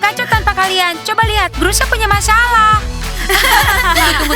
kacau tanpa kalian. Coba lihat, Grusha punya masalah.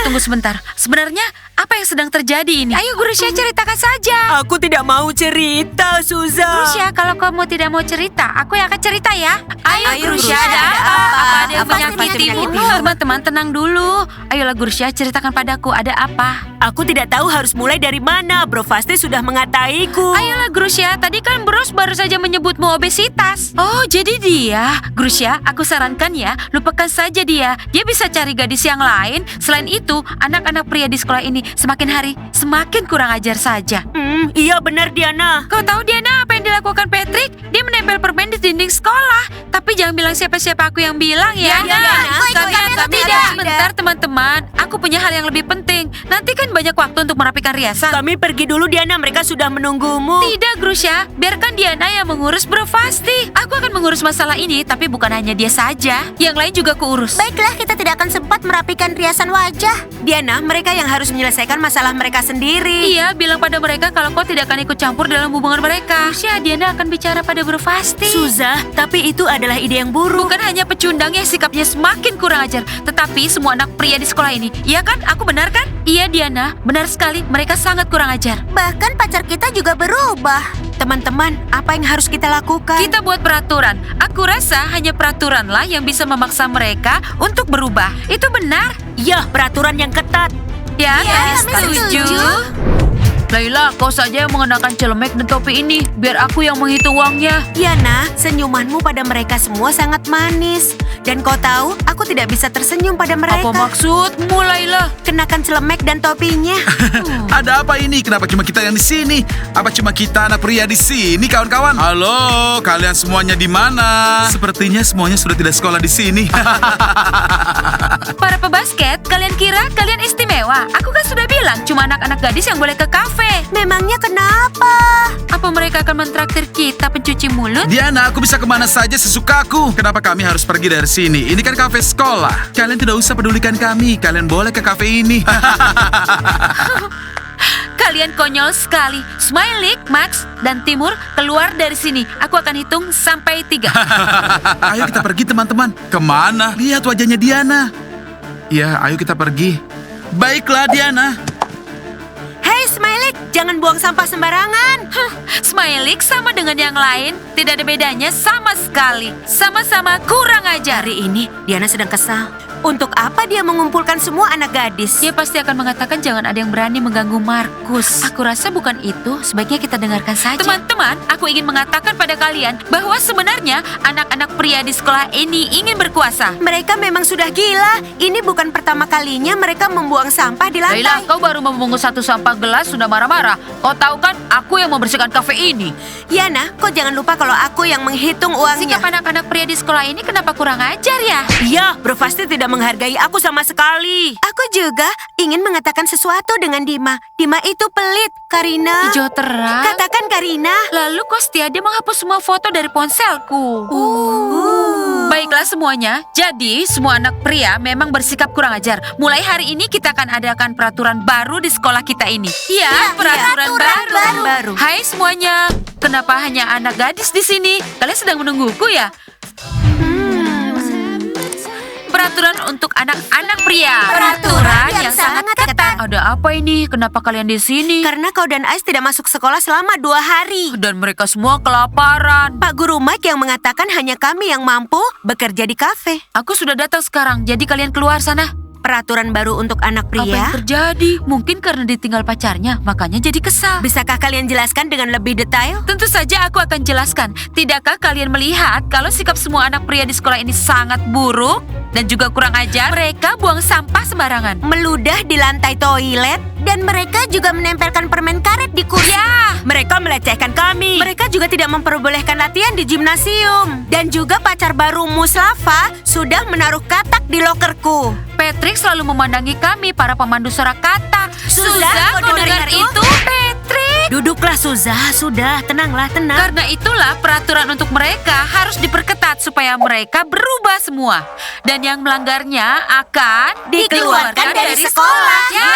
Tunggu sebentar. Sebenarnya apa yang sedang terjadi ini? Ayo Grusha, ceritakan saja. Aku tidak mau cerita, Suza. Grusha, kalau kamu tidak mau cerita, aku yang akan cerita ya. Ayo Grusha, ada apa? Apa ada yang Apa menyakitimu? menyakitimu? Teman-teman tenang dulu. Ayolah Grusha, ceritakan padaku ada apa? Aku tidak tahu harus mulai dari mana. Bro Fasti sudah mengataiku. Ayolah Grusha, tadi kan Bros baru saja menyebutmu obesitas. Oh, jadi dia. Grusha, aku sarankan ya, lupakan saja dia. Dia bisa cari gadis yang lain. Selain itu, anak-anak pria di sekolah ini semakin hari semakin kurang ajar saja. Iya benar Diana. Kau tahu Diana apa yang dilakukan Patrick? Dia menempel permen di dinding sekolah. Tapi jangan bilang siapa-siapa aku yang bilang ya. Kami tidak. Sebentar teman-teman, aku punya hal yang lebih penting. Nanti kan banyak waktu untuk merapikan riasan. Kami pergi dulu Diana, mereka sudah menunggumu. Tidak Grusha, biarkan Diana yang mengurus Bro Fasti. Aku akan mengurus masalah ini, tapi bukan hanya dia saja. Yang lain juga kuurus. Baiklah, kita tidak akan sempat merapikan riasan wajah. Diana, mereka yang harus menyelesaikan masalah mereka sendiri. Iya, bilang pada mereka kalau kau tidak akan ikut campur dalam hubungan mereka. Grusha, Diana akan bicara pada Bro Fasti. Suza, tapi itu adalah ide yang buruk. Bukan hanya pecundang yang sikapnya semakin kurang ajar, tetapi semua anak pria di sekolah ini. Iya kan? Aku benar kan? Iya Diana, benar sekali. Mereka sangat kurang ajar. Bahkan pacar kita juga berubah. Teman-teman, apa yang harus kita lakukan? Kita buat peraturan. Aku rasa hanya peraturanlah yang bisa memaksa mereka untuk berubah. Itu benar. Ya, peraturan yang ketat. Ya, Ya, kami kami setuju. setuju. Laila, kau saja yang mengenakan celemek dan topi ini. Biar aku yang menghitung uangnya. Diana, senyumanmu pada mereka semua sangat manis. Dan kau tahu, aku tidak bisa tersenyum pada mereka. Apa maksudmu, Laila? Kenakan celemek dan topinya. Ada apa ini? Kenapa cuma kita yang di sini? Apa cuma kita anak pria di sini, kawan-kawan? Halo, kalian semuanya di mana? Sepertinya semuanya sudah tidak sekolah di sini. Para pebasket, kalian kira kalian istimewa? Aku kan sudah bilang cuma anak-anak gadis yang boleh ke kafe. Memangnya kenapa? Apa mereka akan mentraktir kita pencuci mulut? Diana, aku bisa kemana saja sesukaku. Kenapa kami harus pergi dari sini? Ini kan kafe sekolah. Kalian tidak usah pedulikan kami. Kalian boleh ke kafe ini. Kalian konyol sekali. Smiley, Max, dan Timur keluar dari sini. Aku akan hitung sampai 3. Ayo kita pergi teman-teman. Kemana? Lihat wajahnya Diana. Ya, ayo kita pergi. Baiklah Diana. Hei Smiley, jangan buang sampah sembarangan. Smiley sama dengan yang lain. Tidak ada bedanya sama sekali. Sama-sama kurang ajar. Hari ini, Diana sedang kesal. Untuk apa dia mengumpulkan semua anak gadis? Dia pasti akan mengatakan jangan ada yang berani mengganggu Markus. Aku rasa bukan itu. Sebaiknya kita dengarkan saja. Teman-teman, aku ingin mengatakan pada kalian bahwa sebenarnya anak-anak pria di sekolah ini ingin berkuasa. Mereka memang sudah gila. Ini bukan pertama kalinya mereka membuang sampah di lantai. Laila, kau baru membungkus 1 sampah gelas sudah marah-marah. Kau tahu kan, aku yang membersihkan kafe ini. Yana, kau jangan lupa kalau aku yang menghitung uangnya. Sikap anak-anak pria di sekolah ini kenapa kurang ajar ya? Iya, Bro Fasti tidak menghargai aku sama sekali. Aku juga ingin mengatakan sesuatu dengan Dima. Dima itu pelit, Karina. Hijau terang. Katakan Karina. Lalu kau setia dia menghapus semua foto dari ponselku. Baiklah semuanya, jadi semua anak pria memang bersikap kurang ajar. Mulai hari ini kita akan adakan peraturan baru di sekolah kita ini. Iya, peraturan baru. Hai semuanya, kenapa hanya anak gadis di sini? Kalian sedang menungguku ya? Peraturan untuk anak-anak pria. Peraturan yang sangat ketat. Ada apa ini? Kenapa kalian di sini? Karena kau dan Ais tidak masuk sekolah selama 2 hari. Dan mereka semua kelaparan. Pak Guru Mike yang mengatakan hanya kami yang mampu bekerja di kafe. Aku sudah datang sekarang, jadi kalian keluar sana. Peraturan baru untuk anak Apa yang pria. terjadi? Mungkin karena ditinggal pacarnya, makanya jadi kesal. Bisakah kalian jelaskan dengan lebih detail? Tentu saja aku akan jelaskan. Tidakkah kalian melihat kalau sikap semua anak pria di sekolah ini sangat buruk dan juga kurang ajar? Mereka buang sampah sembarangan. Meludah di lantai toilet. Dan mereka juga menempelkan permen karet di kursi. Ya, mereka melecehkan kami. Mereka juga tidak memperbolehkan latihan di gimnasium. Dan juga pacar baru Muslava sudah menaruh katak di lokerku. Patrick selalu memandangi kami para pemandu suara kata. Suza, kau dengar itu? Patrick! Duduklah, Suza. Sudah, tenanglah, tenang. Karena itulah peraturan untuk mereka harus diperketat supaya mereka berubah semua. Dan yang melanggarnya akan Dikeluarkan dari sekolah. Ya,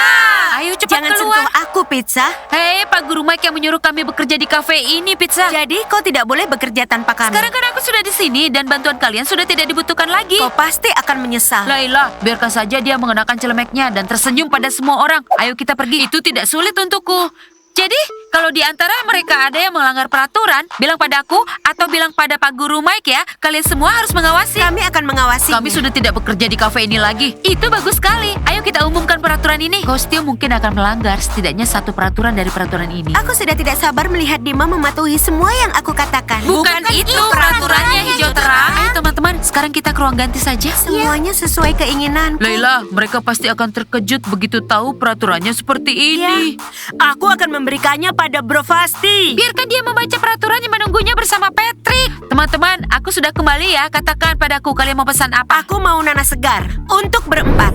ayo cepat Jangan keluar. sentuh aku, Pizza. Hei, Pak Guru Mike yang menyuruh kami bekerja di kafe ini, Pizza. Jadi kau tidak boleh bekerja tanpa kami. Sekarang kan aku sudah di sini dan bantuan kalian sudah tidak dibutuhkan lagi. Kau pasti akan menyesal. Laila, biarkan saja dia mengenakan celemeknya dan tersenyum pada semua orang. Ayo kita pergi. Itu tidak sulit untukku. Jadi, kalau di antara mereka ada yang melanggar peraturan, bilang padaku atau bilang pada Pak Guru Mike ya. Kalian semua harus mengawasi. Kami akan mengawasi. Kami sudah tidak bekerja di kafe ini lagi. Itu bagus sekali. Ayo kita umumkan peraturan ini. Kostio mungkin akan melanggar setidaknya satu peraturan dari peraturan ini. Ah, Aku sudah tidak sabar melihat Dima mematuhi semua yang aku katakan. Bukan itu peraturannya hijau terang. Ayo teman-teman, sekarang kita ke ruang ganti saja. Semuanya sesuai keinginanku. Laila, mereka pasti akan terkejut begitu tahu peraturannya seperti ini. Aku akan memberikannya pada Bro Fasti. Biarkan dia membaca peraturannya menunggunya bersama Patrick. Teman-teman, aku sudah kembali ya. Katakan padaku kalian mau pesan apa? Aku mau nanas segar untuk berempat.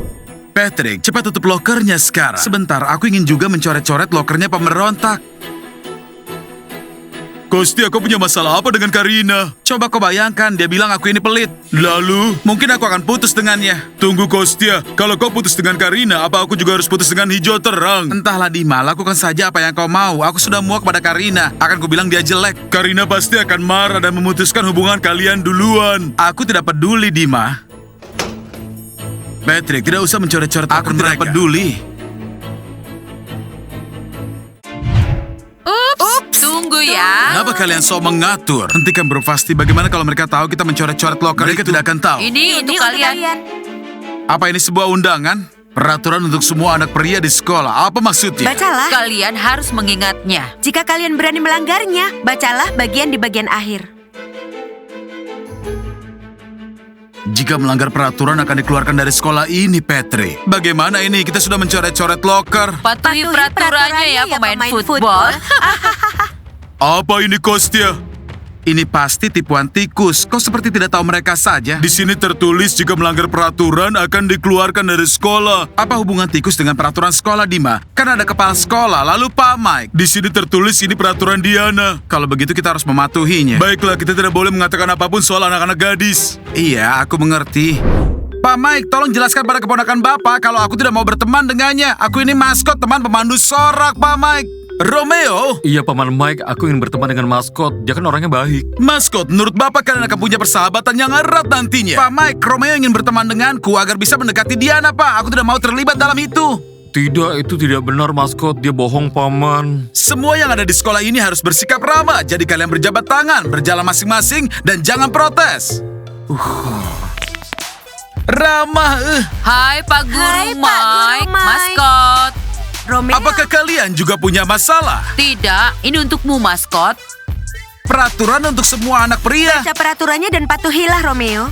Patrick, cepat tutup lokernya sekarang. Sebentar, aku ingin juga mencoret-coret lokernya pemberontak. Kosti, aku punya masalah apa dengan Karina? Coba kau bayangkan, dia bilang aku ini pelit. Lalu, mungkin aku akan putus dengannya. Tunggu Kostia, kalau kau putus dengan Karina, apa aku juga harus putus dengan hijau terang? Entahlah Dima, lakukan saja apa yang kau mau. Aku sudah muak pada Karina. Akan kubilang dia jelek. Karina pasti akan marah dan memutuskan hubungan kalian duluan. Aku tidak peduli, Dima. Patrick, tidak usah mencoret-coret aku tidak peduli. Ups, tunggu ya. Kenapa kalian so mengatur? Hentikan Bro Fasti, bagaimana kalau mereka tahu kita mencoret-coret loker? Mereka tidak akan tahu. Ini untuk kalian. Apa ini sebuah undangan? Peraturan untuk semua anak pria di sekolah. Apa maksudnya? Bacalah. Kalian harus mengingatnya. Jika kalian berani melanggarnya, bacalah bagian di bagian akhir. Jika melanggar peraturan akan dikeluarkan dari sekolah ini, Patrick. Bagaimana ini? Kita sudah mencoret-coret loker. Patuhi Patuhi peraturannya ya pemain football. Apa ini, Kostia? Ini pasti tipuan tikus. Kau seperti tidak tahu mereka saja. Di sini tertulis jika melanggar peraturan akan dikeluarkan dari sekolah. Apa hubungan tikus dengan peraturan sekolah, Dima? Kan ada kepala sekolah, lalu Pak Mike. Di sini tertulis ini peraturan Diana. Kalau begitu kita harus mematuhinya. Baiklah, kita tidak boleh mengatakan apapun soal anak-anak gadis. Iya, aku mengerti. Pak Mike, tolong jelaskan pada keponakan Bapak kalau aku tidak mau berteman dengannya. Aku ini maskot teman pemandu sorak, Pak Mike. Romeo? Iya, Paman Mike, aku ingin berteman dengan maskot. Dia kan orangnya baik. Maskot, menurut Bapak kalian akan punya persahabatan yang erat nantinya. Pak Mike, Romeo ingin berteman denganku agar bisa mendekati Diana, Pak. Aku tidak mau terlibat dalam itu. Tidak, itu tidak benar, maskot. Dia bohong, Paman. Semua yang ada di sekolah ini harus bersikap ramah. Jadi kalian berjabat tangan, berjalan masing-masing, dan jangan protes. Ramah, Hai Pak Guru Hai, Pak Guru Mike, Mike. maskot. Romeo, Apakah kalian juga punya masalah? Tidak, ini untukmu maskot. Peraturan untuk semua anak pria. baca peraturannya dan patuhilah, Romeo.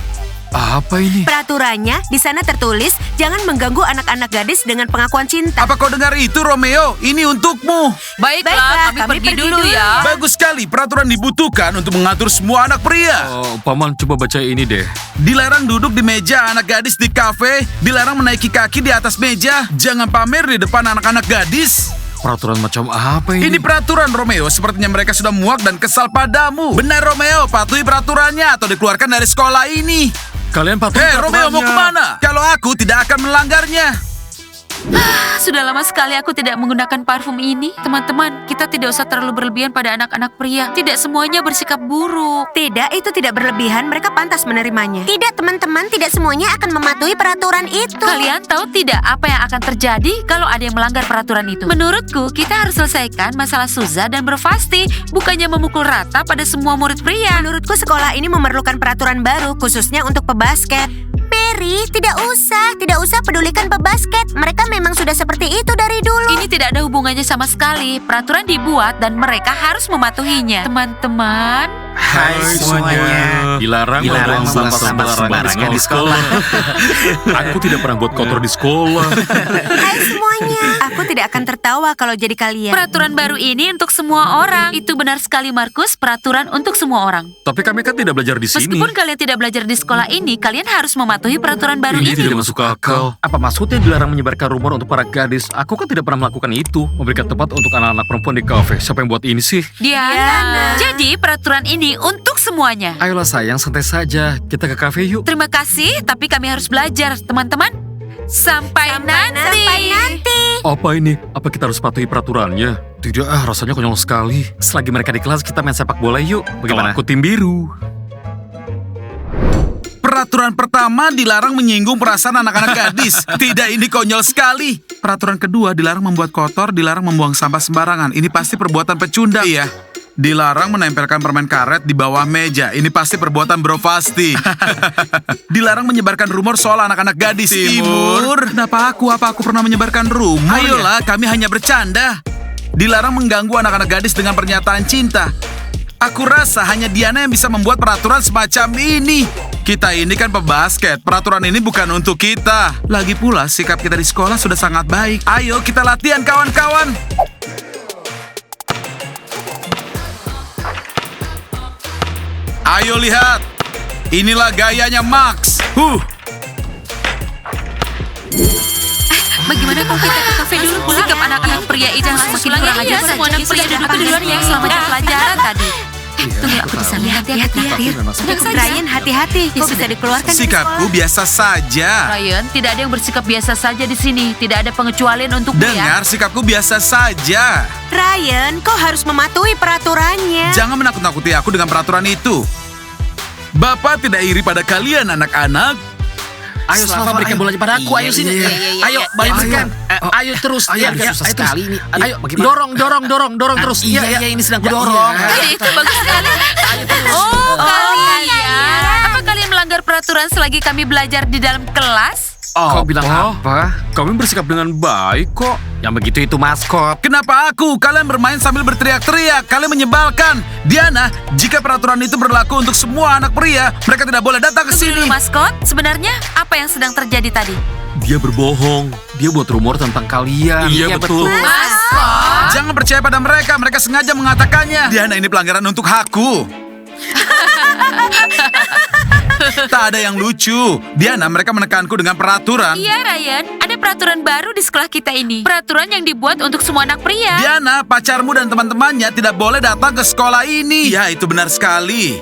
Apa ini? Peraturannya di sana tertulis, jangan mengganggu anak-anak gadis dengan pengakuan cinta. Apa kau dengar itu, Romeo? Ini untukmu. Baiklah, kami pergi dulu ya. Bagus sekali, peraturan dibutuhkan untuk mengatur semua anak pria. Oh, Paman, coba baca ini deh. Dilarang duduk di meja anak gadis di kafe, dilarang menaiki kaki di atas meja, jangan pamer di depan anak-anak gadis. Peraturan macam apa ini? Ini peraturan, Romeo. Sepertinya mereka sudah muak dan kesal padamu. Benar, Romeo. Patuhi peraturannya atau dikeluarkan dari sekolah ini. Kalian patuhi Hei, Romeo, mau kemana? Kalau aku tidak akan melanggarnya. Sudah lama sekali aku tidak menggunakan parfum ini. Teman-teman, kita tidak usah terlalu berlebihan pada anak-anak pria. Tidak semuanya bersikap buruk. Tidak, itu tidak berlebihan, mereka pantas menerimanya. Tidak, teman-teman, tidak semuanya akan mematuhi peraturan itu. Kalian tahu tidak apa yang akan terjadi kalau ada yang melanggar peraturan itu? Menurutku, kita harus selesaikan masalah Suza dan Berfasti, bukannya memukul rata pada semua murid pria. Menurutku sekolah ini memerlukan peraturan baru, khususnya untuk pebasket. Mary, tidak usah pedulikan pebasket. Mereka memang sudah seperti itu dari dulu. Ini tidak ada hubungannya sama sekali. Peraturan dibuat dan mereka harus mematuhinya. Teman-teman, Hai semuanya. Dilarang membuang sampah sembarangan di sekolah. Aku tidak pernah buat kotor di sekolah. Hai semuanya. Aku tidak akan tertawa kalau jadi kalian. Peraturan baru ini untuk semua orang. Itu benar sekali, Markus. Peraturan untuk semua orang. Tapi kami kan tidak belajar di sini. Meskipun kalian tidak belajar di sekolah ini, kalian harus mematuhi peraturan baru Ini ini. tidak masuk akal. Apa maksudnya dilarang menyebarkan rumor untuk para gadis? Aku kan tidak pernah melakukan itu. Memberikan tempat untuk anak-anak perempuan di kafe. Siapa yang buat ini sih? Diana. Jadi peraturan ini untuk semuanya. Ayolah sayang, santai saja. Kita ke kafe yuk. Terima kasih, tapi kami harus belajar, teman-teman. Sampai nanti. Apa ini? Apa kita harus patuhi peraturannya? Tidak, rasanya konyol sekali. Selagi mereka di kelas, kita main sepak bola yuk. Bagaimana? Aku tim biru. Peraturan pertama dilarang menyinggung perasaan anak-anak gadis. Tidak, ini konyol sekali. Peraturan kedua dilarang membuat kotor, dilarang membuang sampah sembarangan. Ini pasti perbuatan pecundang. Iya. Dilarang menempelkan permen karet di bawah meja. Ini pasti perbuatan brofasti. Dilarang menyebarkan rumor soal anak-anak gadis. Timur. Kenapa aku? Apa aku pernah menyebarkan rumor? Ayolah, kami hanya bercanda. Dilarang mengganggu anak-anak gadis dengan pernyataan cinta. Aku rasa hanya Diana yang bisa membuat peraturan semacam ini. Kita ini kan pebasket. Peraturan ini bukan untuk kita. Lagi pula, sikap kita di sekolah sudah sangat baik. Ayo kita latihan, kawan-kawan. Ayo lihat, inilah gayanya Max. Bagaimana kalau kita ke kafe dulu? Sikap anak-anak pria itu semakin kurang ajar. Semua anak pria duduk di luar yang selama jam pelajaran tadi. Tunggu, aku di sana. Hati-hati. Ryan, hati-hati. Kok bisa dikeluarkan dari Sikapku sekolah? biasa saja. Ryan, tidak ada yang bersikap biasa saja di sini. Tidak ada pengecualian untuk Dengar, sikapku biasa saja. Ryan, kau harus mematuhi peraturannya. Jangan menakut-nakuti aku dengan peraturan itu. Bapak tidak iri pada kalian, anak-anak. Ayo Slava, berikan bolanya pada aku. Ayo sini. Ayo, bayarkan. Ayo terus. Ayo, susah sekali ini. Ayo, dorong terus. Iya, ini sedang dorong. Itu bagus sekali. Oh, kalian. Apa kalian melanggar peraturan selagi kami belajar di dalam kelas? Kau bilang apa? Kami bersikap dengan baik kok. Yang begitu itu maskot. Kenapa aku? Kalian bermain sambil berteriak-teriak. Kalian menyebalkan. Diana, jika peraturan itu berlaku untuk semua anak pria, mereka tidak boleh datang ke Tunggu dulu, sini. maskot. Sebenarnya apa yang sedang terjadi tadi? Dia berbohong. Dia buat rumor tentang kalian. Iya, betul. Maskot. Jangan percaya pada mereka. Mereka sengaja mengatakannya. Diana, ini pelanggaran untuk aku. Tak ada yang lucu. Diana, mereka menekanku dengan peraturan. Iya, Ryan. Ada peraturan baru di sekolah kita ini. Peraturan yang dibuat untuk semua anak pria. Diana, pacarmu dan teman-temannya tidak boleh datang ke sekolah ini. Ya, itu benar sekali.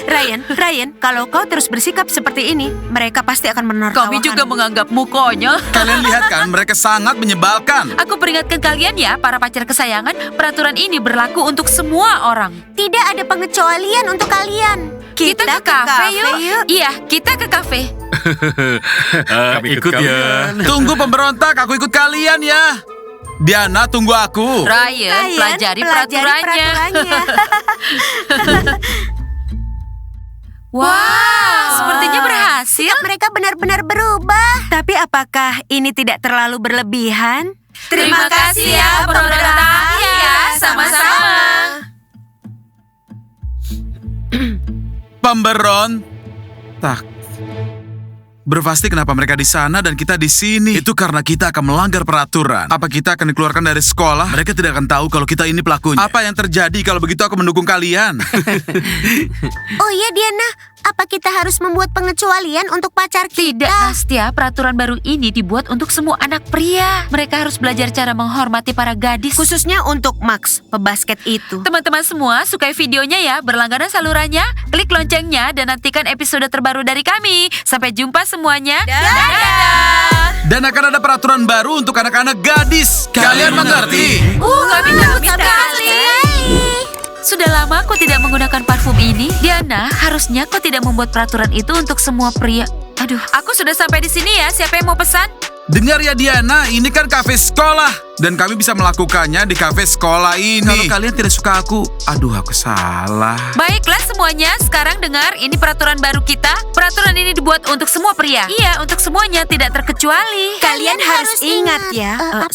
Ryan, kalau kau terus bersikap seperti ini, mereka pasti akan menertawakan. Kami juga menganggapmu konyol. Kalian lihat kan, mereka sangat menyebalkan. Aku peringatkan kalian ya, para pacar kesayangan, peraturan ini berlaku untuk semua orang. Tidak ada pengecualian untuk kalian. Kita ke kafe yuk. Iya, kita ke kafe. Kami ikut ya. Tunggu pemberontak, aku ikut kalian ya. Diana, tunggu aku. Ryan, pelajari peraturannya. Wow, sepertinya berhasil. Mereka benar-benar berubah. Tapi apakah ini tidak terlalu berlebihan? Terima kasih ya, pemberontak. Ya, sama-sama. Pemberontak. Berpasti kenapa mereka di sana dan kita di sini? Itu karena kita akan melanggar peraturan. Apa kita akan dikeluarkan dari sekolah? Mereka tidak akan tahu kalau kita ini pelakunya. Apa yang terjadi kalau begitu aku mendukung kalian? Oh iya, Diana. Apa kita harus membuat pengecualian untuk pacar kita? Tidak, Nastia. Peraturan baru ini dibuat untuk semua anak pria. Mereka harus belajar cara menghormati para gadis. Khususnya untuk Max, pebasket itu. Teman-teman semua, sukai videonya ya, berlangganan salurannya, klik loncengnya, dan nantikan episode terbaru dari kami. Sampai jumpa semuanya. Dadah! Dan akan ada peraturan baru untuk anak-anak gadis. Kalian mengerti? Kami takut sekali. Sudah lama kau tidak menggunakan parfum ini. Diana, harusnya kau tidak membuat peraturan itu untuk semua pria. Aduh, aku sudah sampai di sini ya. Siapa yang mau pesan? Dengar ya Diana, ini kan kafe sekolah. Dan kami bisa melakukannya di kafe sekolah ini. Kalau kalian tidak suka aku, aduh aku salah. Baiklah semuanya, sekarang dengar, ini peraturan baru kita. Peraturan ini dibuat untuk semua pria. Iya, untuk semuanya, tidak terkecuali. Kalian harus ingat ya, Apa?